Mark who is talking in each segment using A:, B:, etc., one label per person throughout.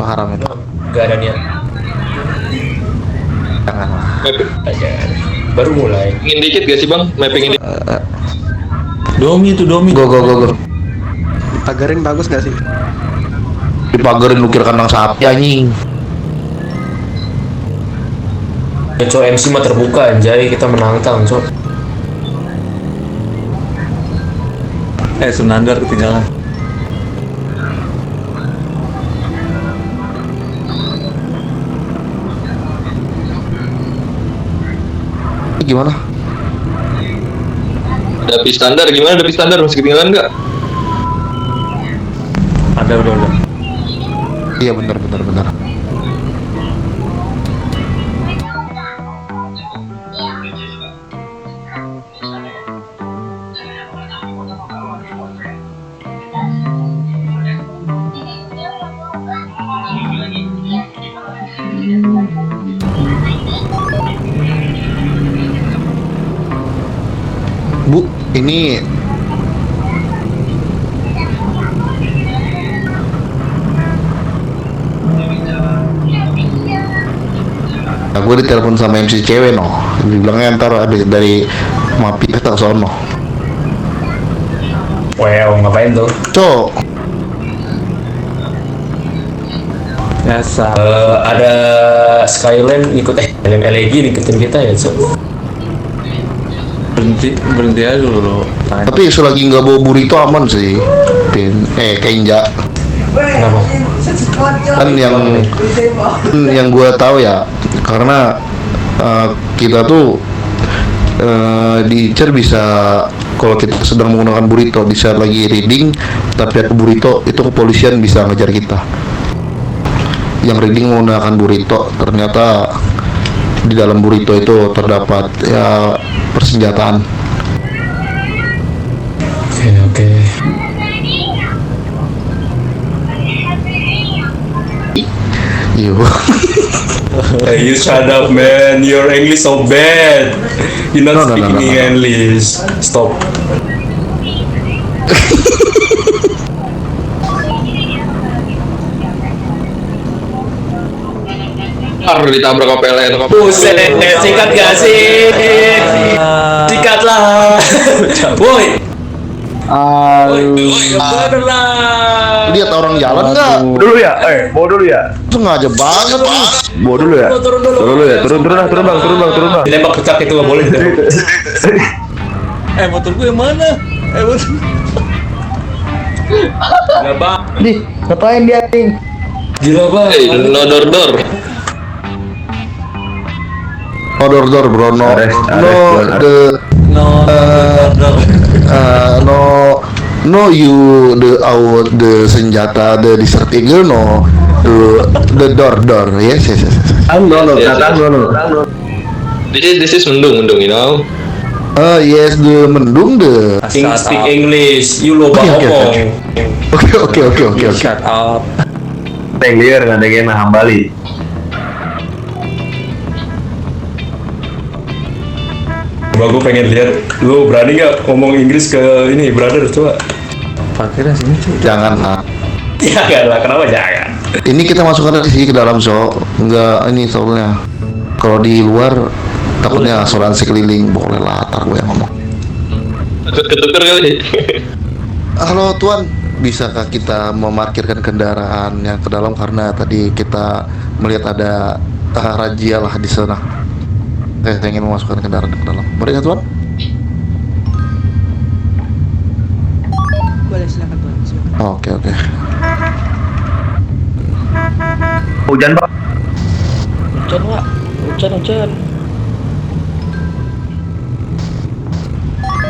A: haram itu.
B: Gak ada niat.
A: Janganlah.
B: Aja. Baru mulai.
C: Ingin dikit gak sih bang? Mapping ini.
D: Domi itu Domi.
A: Go.
E: Pagarin bagus gak sih?
A: Dipagarin lu kira kandang sapi anjing.
B: Ya cowok MC mah terbuka anjay, kita menantang cowok.
D: Sunandar ketinggalan.
A: Gimana?
C: Ada pi standar gimana? Ada pi standar masih ketinggalan nggak?
D: Ada udah.
A: Iya benar. Bu, ini gue ditelepon sama MC cewek dibilangnya ntar habis dari Mapi kita ke sono.
B: Wow, ngapain tuh?
A: Cok,
D: Biasa.
B: Ada Skyline ikut LG ngikutin kita ya cowok.
D: Berhenti aja dulu.
A: tapi selagi nggak bawa burrito aman sih. Kenja
B: Kenapa?
A: kan yang gue tahu ya, karena kita tuh di CER bisa, kalau kita sedang menggunakan burrito di saat lagi reading tapi ada burrito, itu kepolisian bisa ngejar kita. Yang reading menggunakan burrito, ternyata di dalam burrito itu terdapat ya persenjataan.
B: Oke.
A: Yo.
B: Hey, you shut up, man. Your English so bad. You're not
A: No.
B: speaking English. Stop.
C: Ditabrak PLN.
B: Buset, sikat gak sih? Sikatlah. Woi. Bener lah.
A: Lihat orang jalan nggak?
E: Dulu ya? Mau dulu ya?
A: Sengaja banget nih.
E: Mau dulu ya?
B: Turun dulu.
E: Turun bang.
B: Dilempar kecak itu gak boleh.
D: Motor gue yang mana?
B: Gak bang.
F: Nih, ngapain dia nih?
B: Gila bang.
C: Hey, no door.
A: Door bro, no you the out the senjata the desert eagle the door yes.
E: No.
C: This is mendung, you know.
A: Yes, the mendung the.
B: Speak English. You loba ngomong.
A: Oke.
D: Shut up.
E: Tenglir ngadengin hambali.
B: Coba gue pengen lihat lu berani nggak ngomong Inggris ke ini brother, coba.
D: Parkirnya sini cuy.
A: Jangan lah.
B: Ya kan lah, kenapa jangan?
A: Ini kita masukkan sih ke dalam enggak ini soalnya. Kalau di luar takutnya asuransi keliling, boleh lah, ntar gue yang ngomong.
C: Ketuker kali.
A: Halo tuan, bisakah kita memarkirkan kendaraan yang ke dalam karena tadi kita melihat ada razia lah di sana. Saya ingin memasukkan kendaraan ke dalam. Boleh nggak tuan?
F: Boleh, silakan tuan.
A: Oke.
E: Hujan pak.
F: Hujan pak, hujan.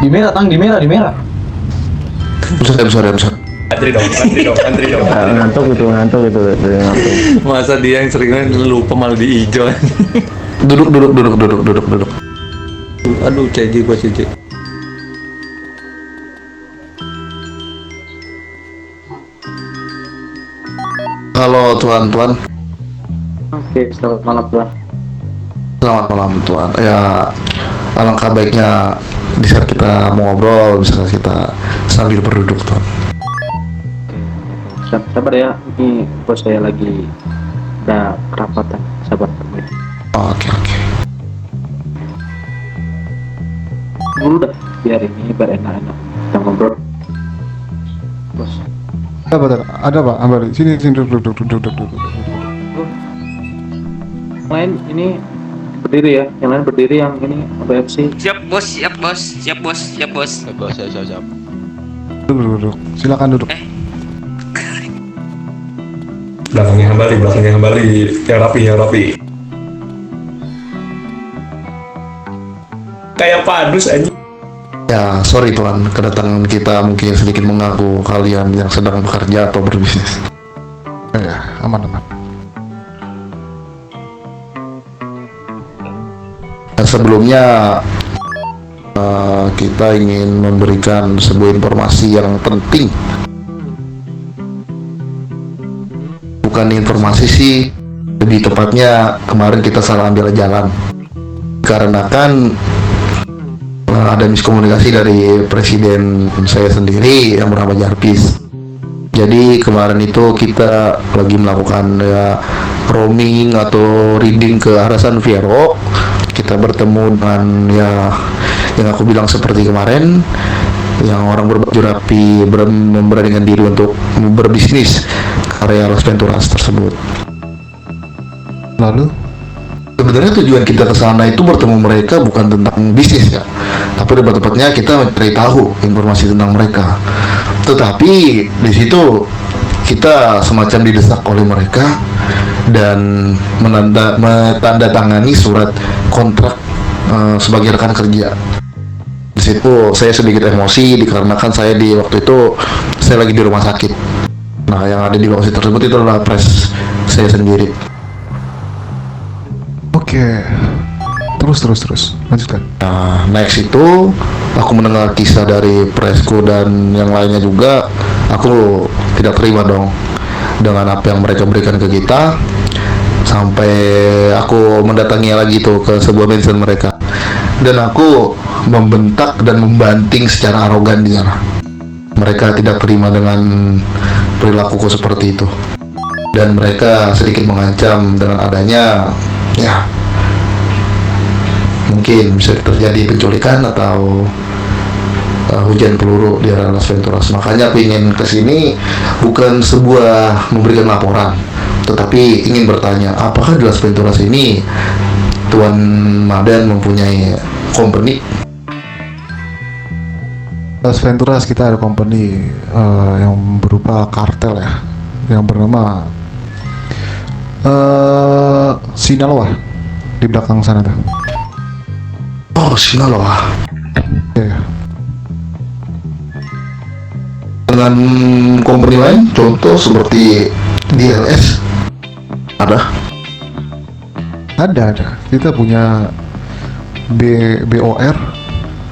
F: Di merah.
A: Bentar.
B: Antri dong.
F: Ngantuk itu.
D: Masa dia yang sering lupa malah di hijau.
A: Duduk.
D: Aduh, CJ.
A: Halo tuan.
F: Oke, selamat malam tuan.
A: Selamat malam tuan. Ya, alangkah baiknya di saat kita mau ngobrol bisa kita sambil berduduk tuan.
F: Sabar ya, ini bos saya lagi ada kerapatan. Sabar.
A: Oke.
F: Dulu dah, biar enak-enak kita ngobrol. Bos.
G: Ada pak, Ambar. Sini duduk.
F: Yang lain ini berdiri ya, yang lain berdiri, yang ini OBFC.
H: Siap bos.
G: Duduk. Silakan duduk.
B: Belakangnya kembali. Yang rapi. Kayak padus aja.
A: Ya, sorry Tuan, kedatangan kita mungkin sedikit mengganggu kalian yang sedang bekerja atau berbisnis.
G: Ya, aman.
A: Sebelumnya kita ingin memberikan sebuah informasi yang penting. Bukan informasi sih, lebih tepatnya kemarin kita salah ambil jalan. Karena kan ada miskomunikasi dari presiden saya sendiri yang bernama Jarvis. Jadi kemarin itu kita lagi melakukan roaming atau reading ke arah San Fierro. Kita bertemu dengan yang aku bilang seperti kemarin, yang orang berbaju rapi memberanikan diri untuk berbisnis area Las Venturas tersebut.
G: Lalu?
A: Sebenarnya tujuan kita ke sana itu bertemu mereka bukan tentang bisnis ya, tapi lebih tepatnya kita mencari tahu informasi tentang mereka. Tetapi di situ kita semacam didesak oleh mereka dan menandatangani surat kontrak sebagai rekan kerja. Di situ saya sedikit emosi dikarenakan saya di waktu itu saya lagi di rumah sakit. Nah, yang ada di lokasi tersebut itu adalah pres saya sendiri.
G: Oke. Terus. Lanjutkan.
A: Nah, next itu aku mendengar kisah dari presku dan yang lainnya juga. Aku tidak terima dong dengan apa yang mereka berikan ke kita. Sampai aku mendatangi lagi tuh ke sebuah mansion mereka. Dan aku membentak dan membanting secara arogan di sana. Mereka tidak terima dengan perilakuku seperti itu. Dan mereka sedikit mengancam dengan adanya mungkin bisa terjadi penculikan atau hujan peluru di area Las Venturas. Makanya aku ingin kesini bukan sebuah memberikan laporan, tetapi ingin bertanya, apakah di Las Venturas ini Tuan Madan mempunyai company?
G: Las Venturas kita ada company yang berupa kartel ya, yang bernama Sinaloa di belakang sana tuh.
A: Oh, Sinaloa.
G: Ya.
A: Dengan company lain, contoh seperti DLS ada. Kita punya BOR,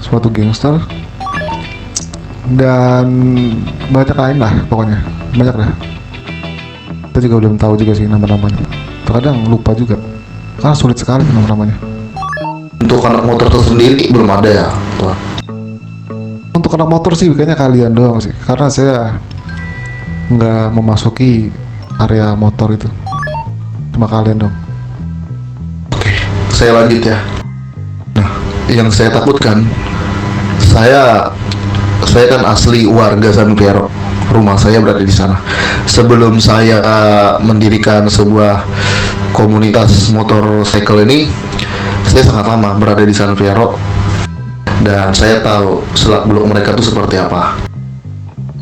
A: suatu gangster, dan banyak lain lah pokoknya, banyak dah. Kita juga belum tahu juga sih nama-namanya. Terkadang lupa juga, karena sulit sekali nama-namanya. Untuk anak motor tersendiri belum ada ya, Tuan.
G: Untuk anak motor sih kayaknya kalian doang sih, karena saya nggak memasuki area motor itu, cuma kalian dong.
A: Oke, saya lanjut ya. Nah, yang saya takutkan, saya kan asli warga San Fierro. Rumah saya berada di sana. Sebelum saya mendirikan sebuah komunitas motorcycle ini, saya sangat lama berada di San Fierro. Dan saya tahu selak-beluk mereka itu seperti apa.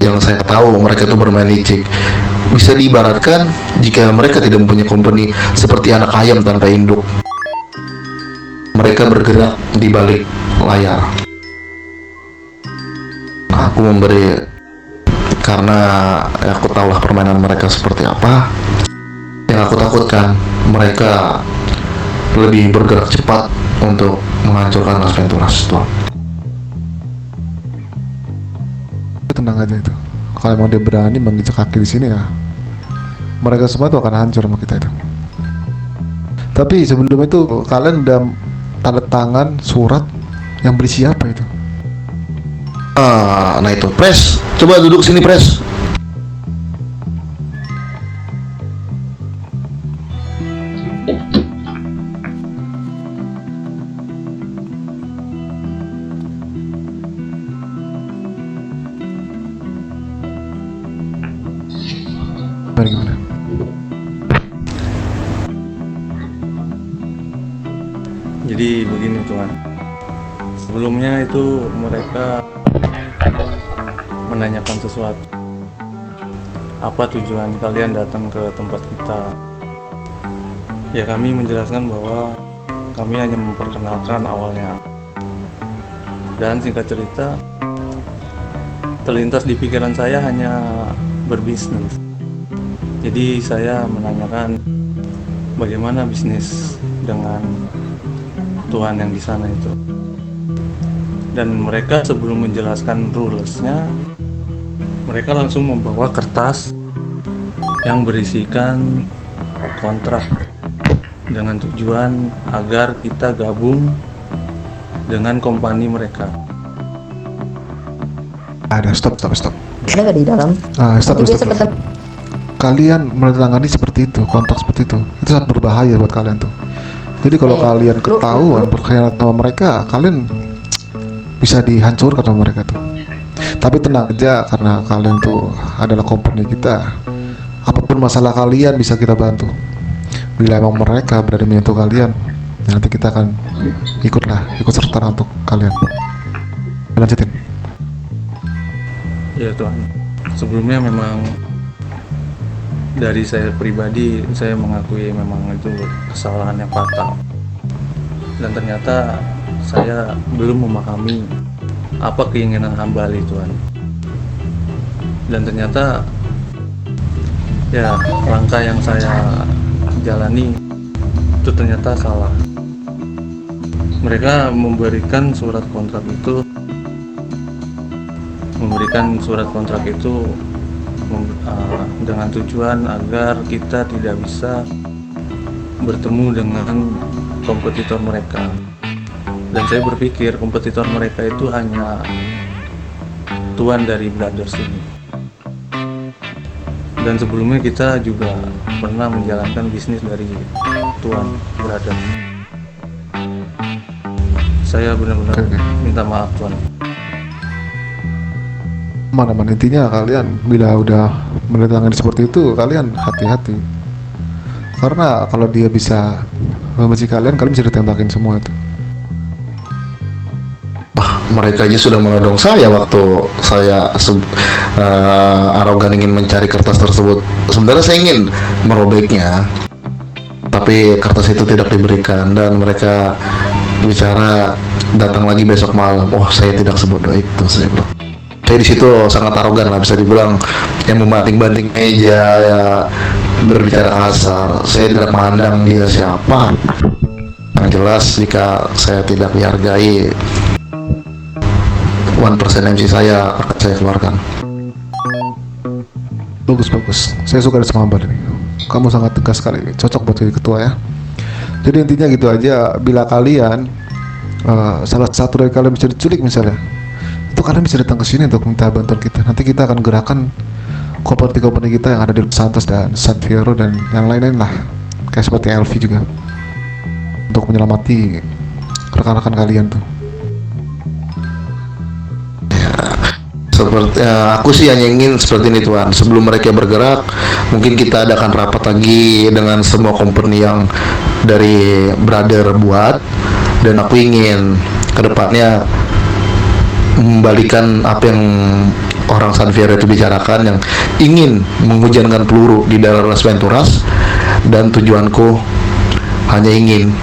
A: Yang saya tahu mereka itu bermain licik. Bisa diibaratkan jika mereka tidak mempunyai company seperti anak ayam tanpa induk. Mereka bergerak di balik layar. Nah, aku memberi karena aku tahulah permainan mereka seperti apa. Yang aku takutkan mereka lebih bergerak cepat untuk menghancurkan Las Venturas, Tuan.
G: Tenang aja itu. Kalau emang dia berani menginjak kaki di sini ya, mereka semua tuh akan hancur sama kita itu. Tapi sebelum itu kalian udah tanda tangan surat yang berisi apa itu?
A: Nah itu, Pres, coba duduk sini, Pres.
D: Jadi begini Tuan, sebelumnya itu mereka menanyakan sesuatu. Apa tujuan kalian datang ke tempat kita? Ya kami menjelaskan bahwa kami hanya memperkenalkan awalnya. Dan singkat cerita, terlintas di pikiran saya hanya berbisnis. Jadi saya menanyakan bagaimana bisnis dengan Tuhan yang di sana itu. Dan mereka sebelum menjelaskan rules-nya, mereka langsung membawa kertas yang berisikan kontrak dengan tujuan agar kita gabung dengan kompani mereka.
G: Ada stop.
I: Ada nggak di dalam?
G: Stop.
I: Dia sempat
G: Kalian menandatangani seperti itu, kontrak seperti itu sangat berbahaya buat kalian tuh. Jadi kalau kalian ketahuan berkhianat sama mereka, kalian bisa dihancurkan sama mereka tuh. Tapi tenang aja, karena kalian tuh adalah company kita. Apapun masalah kalian bisa kita bantu. Bila emang mereka berani menyentuh kalian, ya nanti kita akan ikut serta untuk kalian. Lanjutin.
D: Ya Tuhan, sebelumnya memang dari saya pribadi, saya mengakui memang itu kesalahan yang fatal. Dan ternyata saya belum memahami apa keinginan hamba Ali Tuhan. Dan ternyata ya langkah yang saya jalani itu ternyata salah. Mereka memberikan surat kontrak itu dengan tujuan agar kita tidak bisa bertemu dengan kompetitor mereka. Dan saya berpikir kompetitor mereka itu hanya Tuan dari Brothers ini. Dan sebelumnya kita juga pernah menjalankan bisnis dari Tuan Brothers. Saya benar-benar minta maaf Tuan.
G: Mana-mana intinya kalian bila udah menandatangani seperti itu, kalian hati-hati. Karena kalau dia bisa membenci kalian bisa ditembakin semua itu.
A: Mereka aja sudah menodong saya waktu saya arogan ingin mencari kertas tersebut. Sebenarnya saya ingin merobeknya, tapi kertas itu tidak diberikan dan mereka bicara datang lagi besok malam. Oh, saya tidak sebodoh itu, saya bilang. Saya di situ sangat arogan lah, bisa dibilang yang membanting-banting meja, ya berbicara kasar. Saya tidak memandang dia siapa. Yang jelas jika saya tidak dihargai, 1% MC saya akan saya keluarkan.
G: Bagus. Saya suka sama Mbak ini. Kamu sangat tegas sekali, cocok buat jadi ketua ya. Jadi intinya gitu aja. Bila kalian salah satu dari kalian bisa diculik misalnya, itu kalian bisa datang ke sini untuk minta bantuan kita. Nanti kita akan gerakkan kompani kita yang ada di Los Santos dan San Fierro dan yang lain-lain lah, kayak seperti LV juga, untuk menyelamati rekan-rekan kalian tuh.
A: Seperti aku sih hanya ingin seperti ini Tuan. Sebelum mereka bergerak, mungkin kita adakan rapat lagi dengan semua company yang dari Brother buat, dan aku ingin kedepannya membalikan apa yang orang San Fierro itu bicarakan, yang ingin menghujankan peluru di daerah Las Venturas, dan tujuanku hanya ingin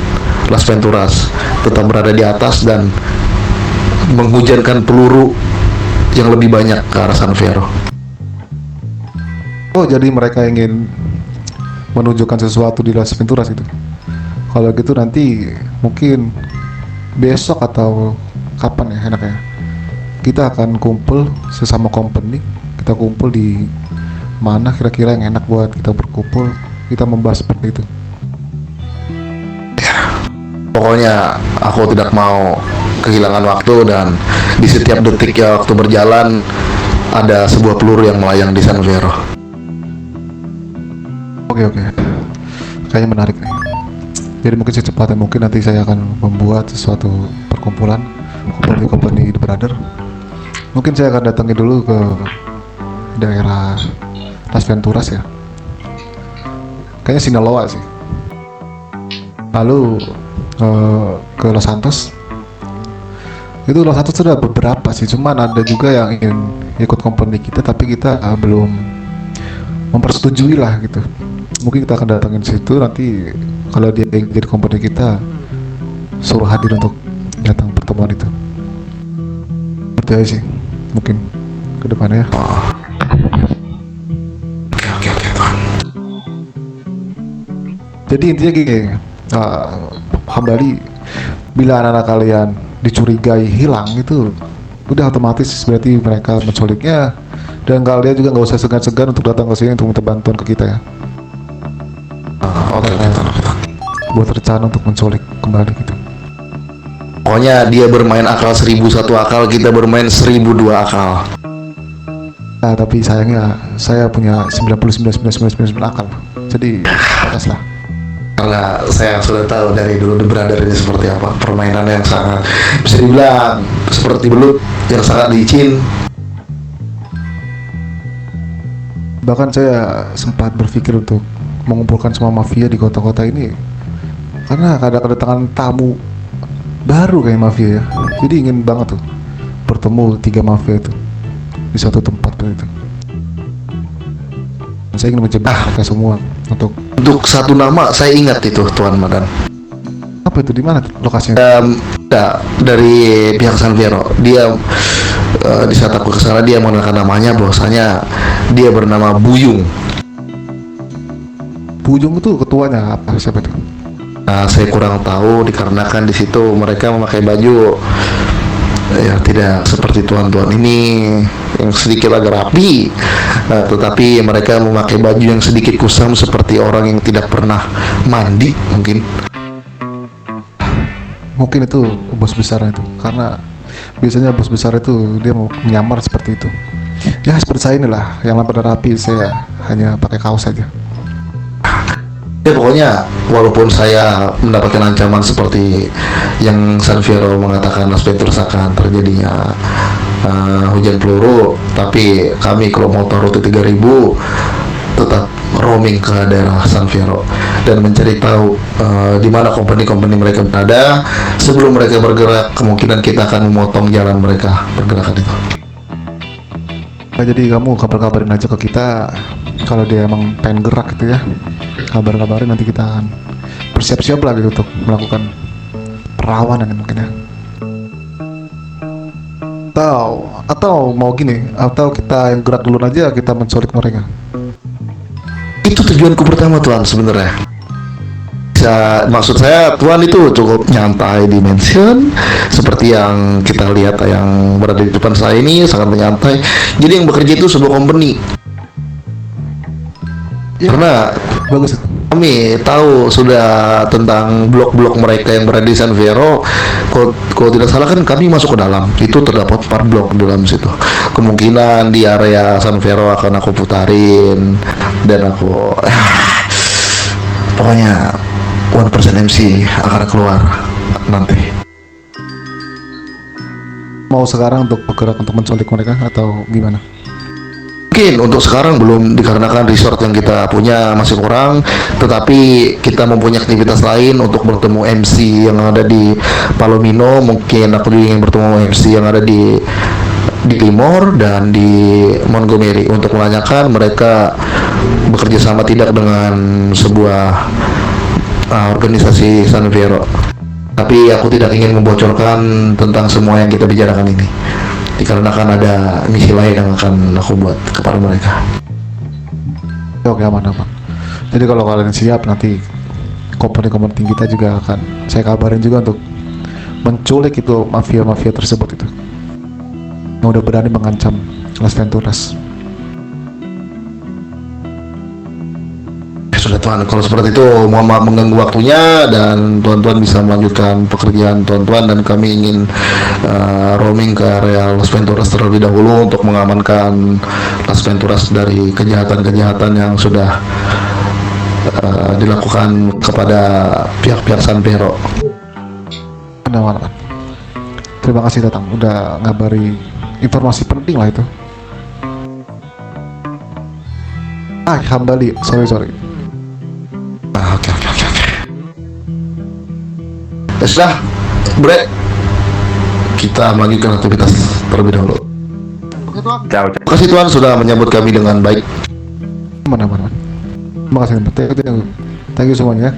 A: Las Venturas tetap berada di atas dan menghujankan peluru yang lebih banyak ke arah San Fierro.
G: Oh, jadi mereka ingin menunjukkan sesuatu di Las Venturas itu. Kalau gitu nanti mungkin besok atau kapan ya enaknya, kita akan kumpul sesama company. Kita kumpul di mana kira-kira yang enak buat kita berkumpul, kita membahas seperti itu.
A: Pokoknya aku tidak mau kehilangan waktu, dan di setiap detik ya waktu berjalan ada sebuah peluru yang melayang di San Fierro.
G: Oke. Kayaknya menarik nih. Jadi mungkin secepatnya mungkin nanti saya akan membuat sesuatu perkumpulan company The Brother. Mungkin saya akan datangi dulu ke daerah Las Venturas ya. Kayaknya Sinaloa sih. Lalu ke Los Santos. Itu Los Santos sudah beberapa sih, cuman ada juga yang ingin ikut company kita tapi kita belum mempersetujui lah gitu. Mungkin kita akan datangin situ nanti, kalau dia ingin jadi company kita suruh hadir untuk datang pertemuan itu. Itu aja sih mungkin ke depannya.
A: Oke, Tuhan.
G: Jadi intinya gini, Hambali, bila anak-anak kalian dicurigai hilang itu udah otomatis berarti mereka menculiknya, dan kalian juga nggak usah segan-segan untuk datang ke sini untuk minta bantuan ke kita ya.
A: Oke.
G: Buat rencana untuk menculik kembali gitu.
A: Pokoknya dia bermain akal 1001 akal, kita bermain 1002 akal.
G: Nah, tapi sayangnya saya punya 99,999 akal, jadi batas lah.
A: Karena saya sudah tahu dari dulu The Brother ini seperti apa, permainan yang sangat bisa dibilang seperti belut yang sangat licin.
G: Bahkan saya sempat berpikir untuk mengumpulkan semua mafia di kota-kota ini, karena ada kedatangan tamu baru kayak mafia ya. Jadi ingin banget tuh bertemu 3 mafia itu di satu tempat itu. Saya ingin menjebak mereka semua untuk
A: satu nama saya ingat itu Tuan Madan.
G: apa itu, di mana lokasinya?
A: Dari pihak San Fierro. Dia di saat aku kesana dia mengenalkan namanya, bahwasanya dia bernama Buyung.
G: Bujung itu ketuanya apa, siapa itu?
A: Nah, saya kurang tahu dikarenakan di situ mereka memakai baju ya tidak seperti tuan-tuan ini yang sedikit agak rapi, tetapi mereka memakai baju yang sedikit kusam seperti orang yang tidak pernah mandi
G: Mungkin itu bos besar itu, karena biasanya bos besar itu dia mau menyamar seperti itu. Ya seperti saya inilah, yang pada rapi, saya hanya pakai kaos saja.
A: ya. Pokoknya walaupun saya mendapatkan ancaman seperti yang San Fierro mengatakan aspek akan terjadinya hujan peluru, tapi kami kelompok Rute 3000 tetap roaming ke daerah San Fierro dan mencari tahu di mana company-company mereka berada. Sebelum mereka bergerak, kemungkinan kita akan memotong jalan mereka pergerakan itu.
G: Nah, jadi kamu kabar-kabarin aja ke kita kalau dia emang pengen gerak gitu ya. Kabar-kabarin, nanti kita akan bersiap-siap lagi untuk melakukan perlawanan mungkin ya. Atau mau gini, atau kita yang gerak duluan aja, kita menculik mereka.
A: Itu tujuanku pertama Tuan sebenarnya. Maksud saya Tuan itu cukup nyantai di mansion seperti yang kita lihat yang berada di depan saya ini, sangat menyantai. Jadi yang bekerja itu sebuah company ya, karena
G: Bagus itu.
A: kami tahu sudah tentang blok-blok mereka yang berada di San Fierro. Kalau tidak salah kan kami masuk ke dalam, itu terdapat 4 blok di dalam situ. Kemungkinan di area San Fierro akan aku putarin dan aku pokoknya 1% MC akan keluar nanti.
G: Mau sekarang untuk bergerak untuk menculik mereka atau gimana?
A: Mungkin untuk sekarang belum, dikarenakan resort yang kita punya masih kurang, tetapi kita mempunyai aktivitas lain untuk bertemu MC yang ada di Palomino. Mungkin aku juga ingin bertemu MC yang ada di Timor dan di Montgomery untuk menanyakan mereka bekerja sama tidak dengan sebuah organisasi San Fierro. Tapi aku tidak ingin membocorkan tentang semua yang kita bicarakan ini, dikarenakan ada misi lain yang akan aku buat kepada mereka.
G: Oke, aman. Jadi kalau kalian siap, nanti komponi-komponi kita juga akan saya kabarin juga untuk menculik itu mafia-mafia tersebut itu yang udah berani mengancam Las Venturas.
A: Sudah Tuan, kalau seperti itu mohon maaf mengganggu waktunya, dan tuan-tuan bisa melanjutkan pekerjaan tuan-tuan, dan kami ingin roaming ke area Las Venturas terlebih dahulu untuk mengamankan Las Venturas dari kejahatan-kejahatan yang sudah dilakukan kepada pihak-pihak San Fierro.
G: Aman. Terima kasih datang, udah ngabari informasi penting lah itu. Hambali, sorry.
A: Oke. Ya sudah, Bre. Kita melanjutkan aktivitas terlebih dahulu.
E: Ciao.
A: Terima kasih Tuhan sudah menyambut kami dengan baik.
G: Aman. Terima kasih. Thank you semuanya.